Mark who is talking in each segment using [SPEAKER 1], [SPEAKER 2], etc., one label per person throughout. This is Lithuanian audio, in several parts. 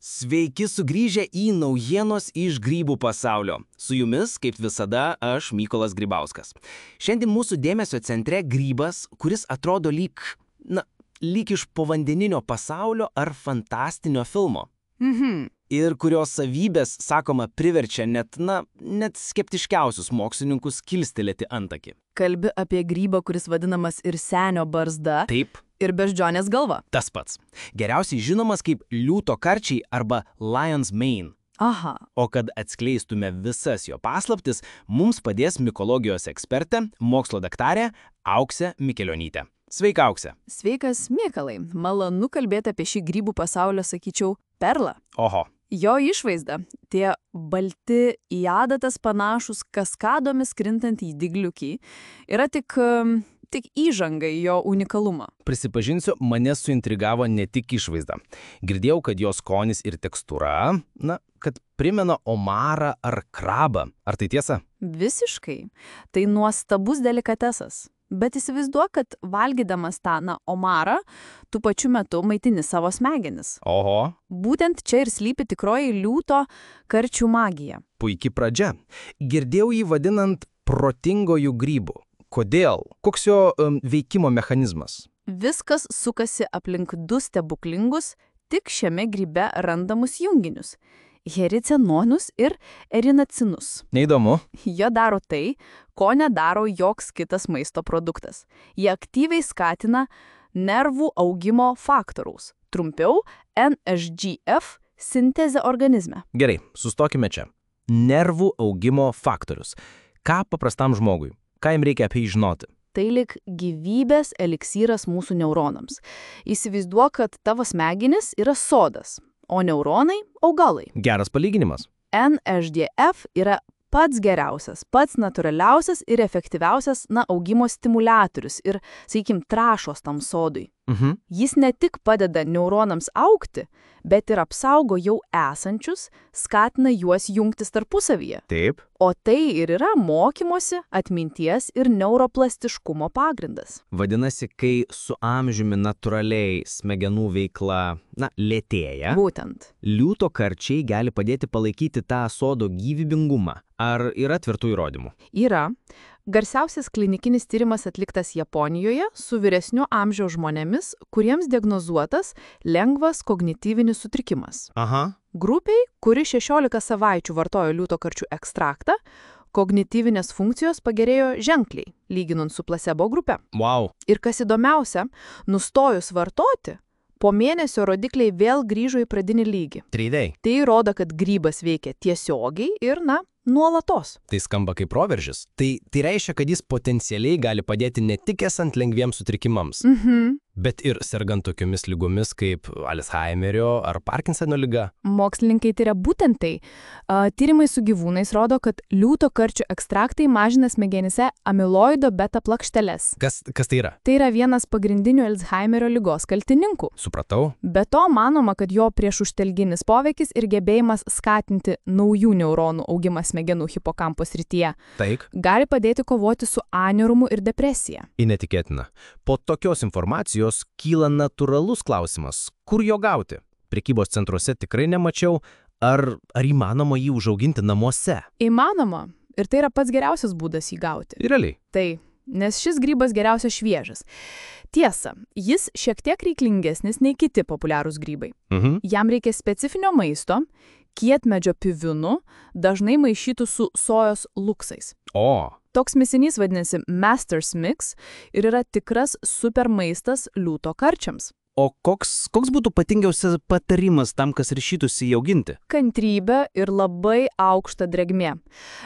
[SPEAKER 1] Sveiki sugrįžę į naujienos iš grybų pasaulio. Su jumis, kaip visada, aš Mykolas Grybauskas. Šiandien mūsų dėmesio centre grybas, kuris atrodo lyg iš povandeninio pasaulio ar fantastinio filmo. Ir kurios savybės, sakoma, priverčia net skeptiškiausius mokslininkus kilstelėti antakį.
[SPEAKER 2] Kalbi apie grybą, kuris vadinamas ir senio barzda.
[SPEAKER 1] Taip.
[SPEAKER 2] Ir beždžionės galva.
[SPEAKER 1] Tas pats. Geriausiai žinomas kaip liūto karčiai arba lion's mane.
[SPEAKER 2] Aha.
[SPEAKER 1] O kad atskleistume visas jo paslaptis, mums padės mikologijos ekspertė, mokslo daktarė Auksė Mikelionytė. Sveika, Auksė.
[SPEAKER 2] Sveikas, Mykolai. Malonu kalbėti apie šį grybų pasaulio, sakyčiau, perlą.
[SPEAKER 1] Oho.
[SPEAKER 2] Jo išvaizda, tie balti į adatas panašus kaskadomis krintantį dygliukį, yra tik įžanga į jo unikalumą.
[SPEAKER 1] Prisipažinsiu, mane suintrigavo ne tik išvaizda. Girdėjau, kad jos skonis ir tekstūra, kad primena omarą ar krabą. Ar tai tiesa?
[SPEAKER 2] Visiškai. Tai nuostabus delikatesas. Bet įsivaizduok, kad valgydamas tą omarą, tu pačiu metu maitini savo smegenis.
[SPEAKER 1] Oho.
[SPEAKER 2] Būtent čia ir slypi tikroji liūto karčių magija.
[SPEAKER 1] Puiki pradžia. Girdėjau jį vadinant protingojų grybų. Kodėl? Koks jo veikimo mechanizmas?
[SPEAKER 2] Viskas sukasi aplink du stebuklingus, tik šiame grybe randamus junginius – hericenonus ir erinacinus.
[SPEAKER 1] Neįdomu.
[SPEAKER 2] Jie daro tai, ko nedaro joks kitas maisto produktas. Jie aktyviai skatina nervų augimo faktoriaus, trumpiau NSGF sintezę organizme.
[SPEAKER 1] Gerai, sustokime čia. Nervų augimo faktorius. Ką paprastam žmogui? Ką jam reikia apie jį žinoti?
[SPEAKER 2] Tai lyg gyvybės eliksyras mūsų neuronams. Įsivaizduok, kad tavo smegenis yra sodas, o neuronai – augalai.
[SPEAKER 1] Geras palyginimas.
[SPEAKER 2] NSGF yra pats geriausias, pats natūraliausias ir efektyviausias augimo stimuliatorius ir, sakykim, trąšos tam sodui. Jis ne tik padeda neuronams augti, bet ir apsaugo jau esančius, skatina juos jungtis tarpusavyje.
[SPEAKER 1] Taip.
[SPEAKER 2] O tai ir yra mokymosi, atminties ir neuroplastiškumo pagrindas.
[SPEAKER 1] Vadinasi, kai su amžiumi natūraliai smegenų veikla, lėtėja,
[SPEAKER 2] Būtent.
[SPEAKER 1] liūto karčiai gali padėti palaikyti tą sodo gyvybingumą. Ar yra tvirtų įrodymų?
[SPEAKER 2] Yra. Garsiausias klinikinis tyrimas atliktas Japonijoje su vyresnio amžiaus žmonėmis, kuriems diagnozuotas lengvas kognityvinis sutrikimas.
[SPEAKER 1] Aha.
[SPEAKER 2] Grupiai, kuri 16 savaičių vartojo liūto karčių ekstraktą, kognityvinės funkcijos pagerėjo ženkliai, lyginant su placebo grupe.
[SPEAKER 1] Wow.
[SPEAKER 2] Ir kas įdomiausia, nustojus vartoti, po mėnesio rodikliai vėl grįžo į pradinį lygį.
[SPEAKER 1] Treidai.
[SPEAKER 2] Tai rodo, kad grybas veikia tiesiogiai ir, nuolatos.
[SPEAKER 1] Tai skamba kaip proveržis. Tai reiškia, kad jis potencialiai gali padėti ne tik esant lengviems sutrikimams, bet ir sergant tokiomis lygomis kaip Alzheimerio ar Parkinsono liga.
[SPEAKER 2] Mokslininkai tyria būtent tai. Tyrimai su gyvūnais rodo, kad liūto karčių ekstraktai mažina smegenyse amiloido beta plokšteles.
[SPEAKER 1] Kas tai yra?
[SPEAKER 2] Tai yra vienas pagrindinių Alzheimerio ligos kaltininkų.
[SPEAKER 1] Supratau.
[SPEAKER 2] Be to, manoma, kad jo priešužtelginis poveikis ir gebėjimas skatinti naujų neuronų augimą smegenų hipokampo srityje gali padėti kovoti su aneurizmu ir depresija.
[SPEAKER 1] Netikėtina. Po tokios informacijos kyla natūralus klausimas, kur jo gauti? Prekybos centruose tikrai nemačiau, ar įmanoma jį užauginti namuose?
[SPEAKER 2] Įmanoma. Ir tai yra pats geriausias būdas jį gauti.
[SPEAKER 1] Realiai?
[SPEAKER 2] Tai, nes šis grybas geriausias šviežas. Tiesa, jis šiek tiek reiklingesnis nei kiti populiarūs grybai. Jam reikia specifinio maisto, kietmedžio pivinų, dažnai maišytų su sojos luksais.
[SPEAKER 1] O.
[SPEAKER 2] Toks misinys vadinasi Master's Mix ir yra tikras super maistas liūto karčiams.
[SPEAKER 1] O koks būtų patingiausias patarimas tam, kas ryšytųsi jį auginti?
[SPEAKER 2] Kantrybė ir labai aukšta drėgmė.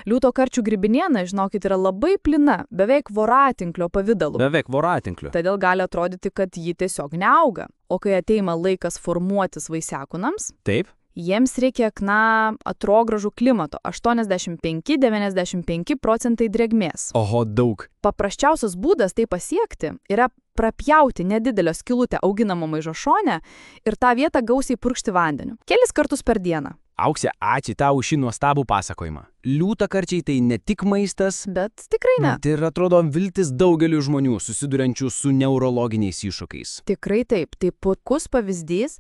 [SPEAKER 2] Liūto karčių grybiniena, žinokit, yra labai plina, beveik voratinklio pavidalu.
[SPEAKER 1] Beveik voratinklio.
[SPEAKER 2] Todėl gali atrodyti, kad ji tiesiog neauga. O kai ateina laikas formuotis vaisiakūnams,
[SPEAKER 1] Taip.
[SPEAKER 2] Jiems reikia atrogražų klimato 85–95% drėgmės.
[SPEAKER 1] Oho, daug.
[SPEAKER 2] Paprasčiausias būdas tai pasiekti yra prapjauti nedidelę skylutę auginamo maižo šone ir tą vietą gausiai purkšti vandeniu. Kelis kartus per dieną.
[SPEAKER 1] Auksė, ačiū tau už šį nuostabų pasakojimą. liūtakarčiai tai ne tik maistas,
[SPEAKER 2] Bet tikrai ne.
[SPEAKER 1] bet ir atrodo viltis daugeliu žmonių susiduriančių su neurologiniais iššūkiais.
[SPEAKER 2] Tikrai taip. Tai puikus pavyzdys,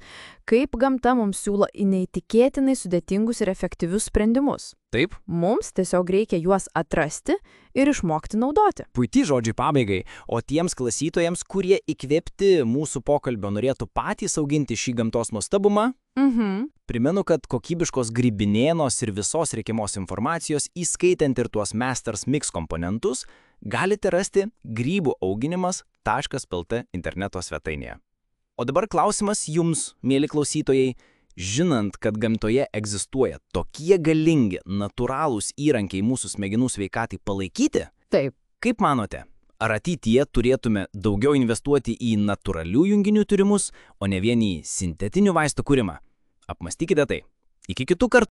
[SPEAKER 2] kaip gamta mums siūlo neįtikėtinai sudėtingus ir efektyvius sprendimus.
[SPEAKER 1] Taip?
[SPEAKER 2] Mums tiesiog reikia juos atrasti ir išmokti naudoti.
[SPEAKER 1] Puikiai žodžiai pabaigai, o tiems klausytojams, kurie įkvėpti mūsų pokalbio norėtų patys auginti šį gamtos nuostabumą, primenu, kad kokybiškos grybinėnos ir visos reikiamos informacijos, įskaitant ir tuos Masters Mix komponentus, galite rasti grybuauginimas.lt interneto svetainėje. O dabar klausimas jums, mėly klausytojai, žinant, kad gamtoje egzistuoja tokie galingi, natūralūs įrankiai mūsų smegenų sveikatai palaikyti,
[SPEAKER 2] Taip.
[SPEAKER 1] kaip manote, ar ateityje turėtume daugiau investuoti į natūralių junginių tyrimus, o ne vien į sintetinių vaistų kūrimą? Apmastykite tai. Iki kitų kartų.